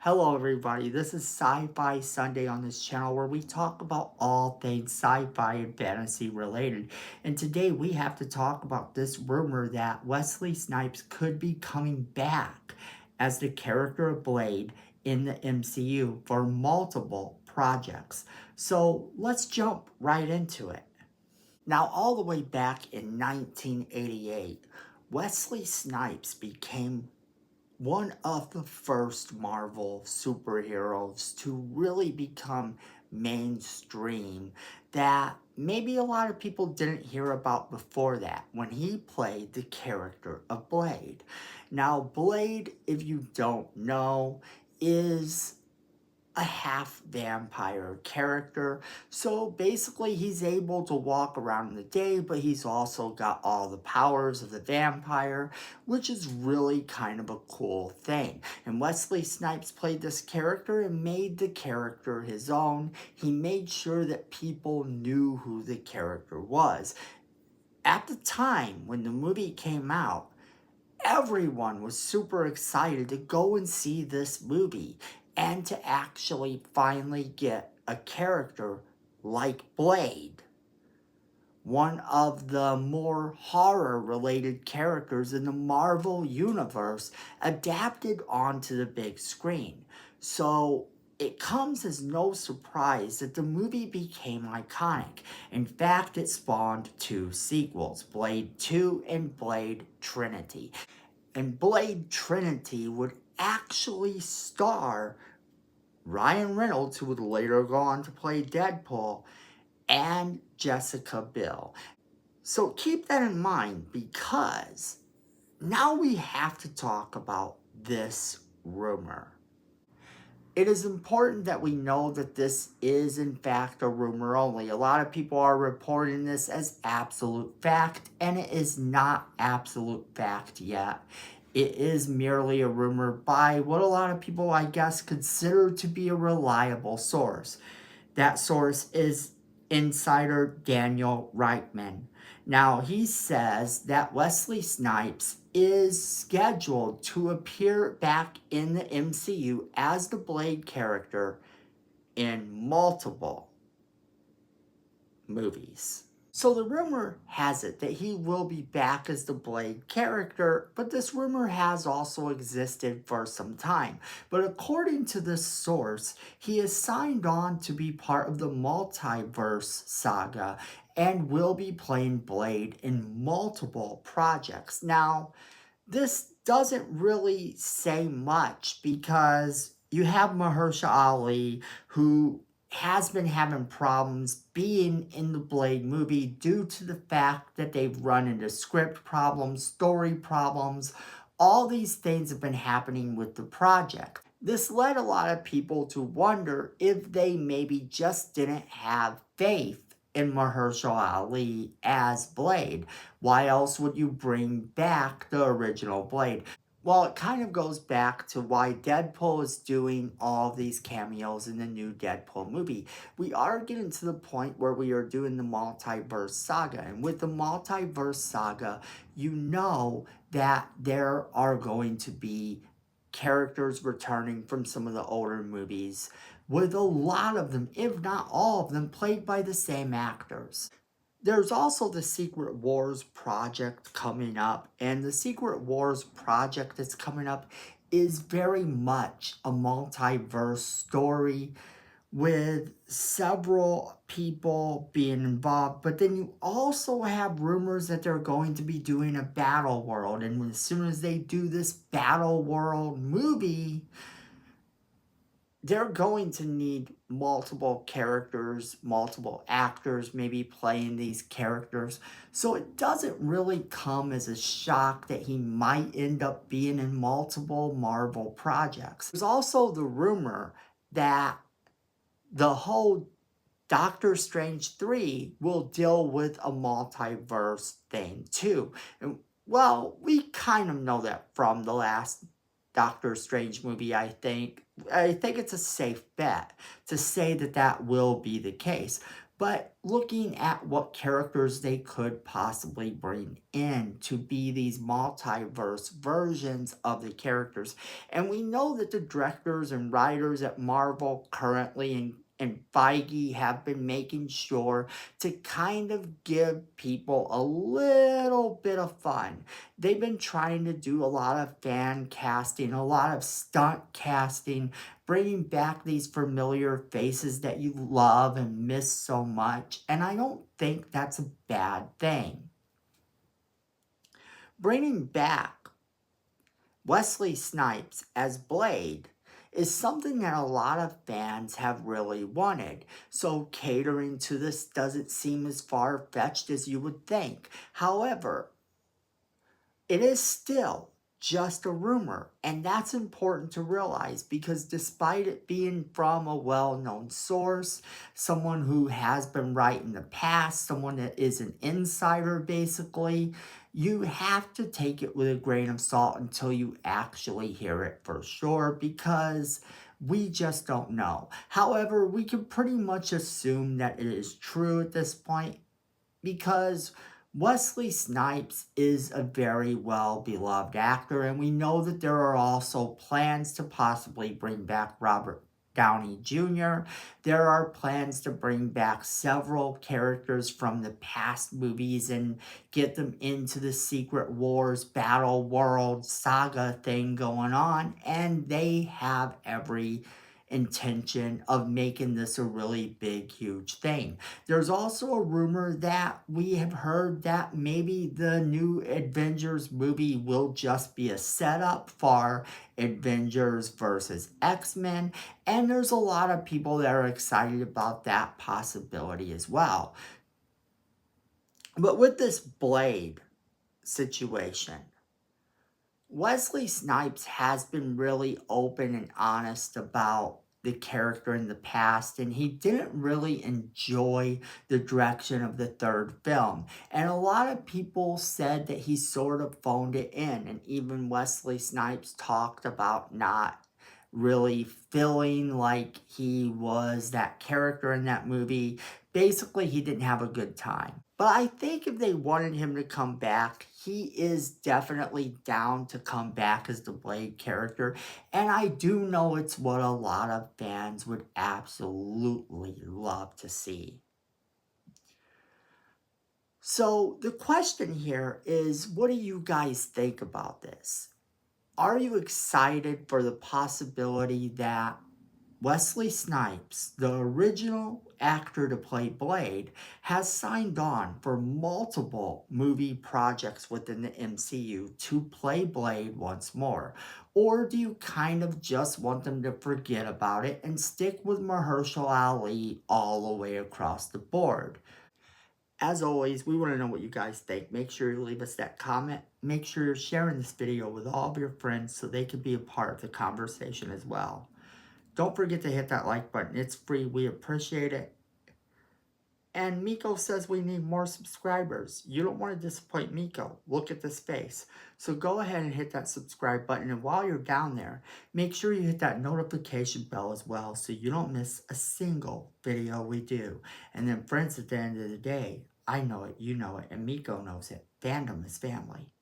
Hello everybody, this is Sci-Fi Sunday on this channel where we talk about all things sci-fi and fantasy related. And today we have to talk about this rumor that Wesley Snipes could be coming back as the character of Blade in the MCU for multiple projects. So let's jump right into it. Now, all the way back in 1988, Wesley Snipes became one of the first Marvel superheroes to really become mainstream that maybe a lot of people didn't hear about before that when he played the character of Blade. Now, Blade, if you don't know, is a half vampire character. So basically he's able to walk around in the day, but he's also got all the powers of the vampire, which is really kind of a cool thing. And Wesley Snipes played this character and made the character his own. He made sure that people knew who the character was. At the time when the movie came out, everyone was super excited to go and see this movie and to actually finally get a character like Blade, one of the more horror-related characters in the Marvel Universe, adapted onto the big screen. So it comes as no surprise that the movie became iconic. In fact, it spawned two sequels, Blade 2 and Blade Trinity. And Blade Trinity would actually star Ryan Reynolds, who would later go on to play Deadpool, and Jessica Biel. So keep that in mind because now we have to talk about this rumor. It is important that we know that this is in fact a rumor only. A lot of people are reporting this as absolute fact, and it is not absolute fact yet. It is merely a rumor by what a lot of people, I guess, consider to be a reliable source. That source is insider Daniel Reitman. Now, he says that Wesley Snipes is scheduled to appear back in the MCU as the Blade character in multiple movies. So the rumor has it that he will be back as the Blade character, but this rumor has also existed for some time. But according to this source, he is signed on to be part of the multiverse saga and will be playing Blade in multiple projects. Now, this doesn't really say much because you have Mahershala Ali, who has been having problems being in the Blade movie due to the fact that they've run into script problems, story problems. All these things have been happening with the project. This led a lot of people to wonder if they maybe just didn't have faith in Mahershala Ali as Blade. Why else would you bring back the original Blade? Well, it kind of goes back to why Deadpool is doing all of these cameos in the new Deadpool movie. We are getting to the point where we are doing the multiverse saga. And with the multiverse saga, you know that there are going to be characters returning from some of the older movies, with a lot of them, if not all of them, played by the same actors. There's also the Secret Wars project coming up, and the Secret Wars project that's coming up is very much a multiverse story with several people being involved, but then you also have rumors that they're going to be doing a Battle World, and as soon as they do this Battle World movie, they're going to need multiple characters, multiple actors maybe playing these characters. So it doesn't really come as a shock that he might end up being in multiple Marvel projects. There's also the rumor that the whole Doctor Strange 3 will deal with a multiverse thing too. And well, we kind of know that from the last Doctor Strange movie, I think. I think it's a safe bet to say that that will be the case. but looking at what characters they could possibly bring in to be these multiverse versions of the characters. And we know that the directors and writers at Marvel currently and Feige have been making sure to kind of give people a little bit of fun. They've been trying to do a lot of fan casting, a lot of stunt casting, bringing back these familiar faces that you love and miss so much. And I don't think that's a bad thing. Bringing back Wesley Snipes as Blade is something that a lot of fans have really wanted. So catering to this doesn't seem as far-fetched as you would think. However, it is still just a rumor, and that's important to realize because despite it being from a well-known source, someone who has been right in the past, someone that is an insider basically, you have to take it with a grain of salt until you actually hear it for sure because we just don't know. However, we can pretty much assume that it is true at this point because Wesley Snipes is a very well-beloved actor, and we know that there are also plans to possibly bring back Robert Downey Jr. There are plans to bring back several characters from the past movies and get them into the Secret Wars Battle World saga thing going on, and they have every intention of making this a really big, huge thing. There's also a rumor that we have heard that maybe the new Avengers movie will just be a setup for Avengers versus X-Men, and there's a lot of people that are excited about that possibility as well. But with this Blade situation, Wesley Snipes has been really open and honest about the character in the past, and he didn't really enjoy the direction of the third film. And a lot of people said that he sort of phoned it in, and even Wesley Snipes talked about not really feeling like he was that character in that movie. Basically, he didn't have a good time. But I think if they wanted him to come back, he is definitely down to come back as the Blade character. And I do know it's what a lot of fans would absolutely love to see. So the question here is, what do you guys think about this? Are you excited for the possibility that Wesley Snipes, the original actor to play Blade, has signed on for multiple movie projects within the MCU to play Blade once more? Or do you kind of just want them to forget about it and stick with Mahershala Ali all the way across the board? As always, we want to know what you guys think. Make sure you leave us that comment. Make sure you're sharing this video with all of your friends so they can be a part of the conversation as well. Don't forget to hit that like button. It's free. We appreciate it. And Miko says we need more subscribers. You don't want to disappoint Miko. Look at this face. So go ahead and hit that subscribe button. And while you're down there, make sure you hit that notification bell as well so you don't miss a single video we do. And then friends, at the end of the day, I know it, you know it, and Miko knows it. Fandom is family.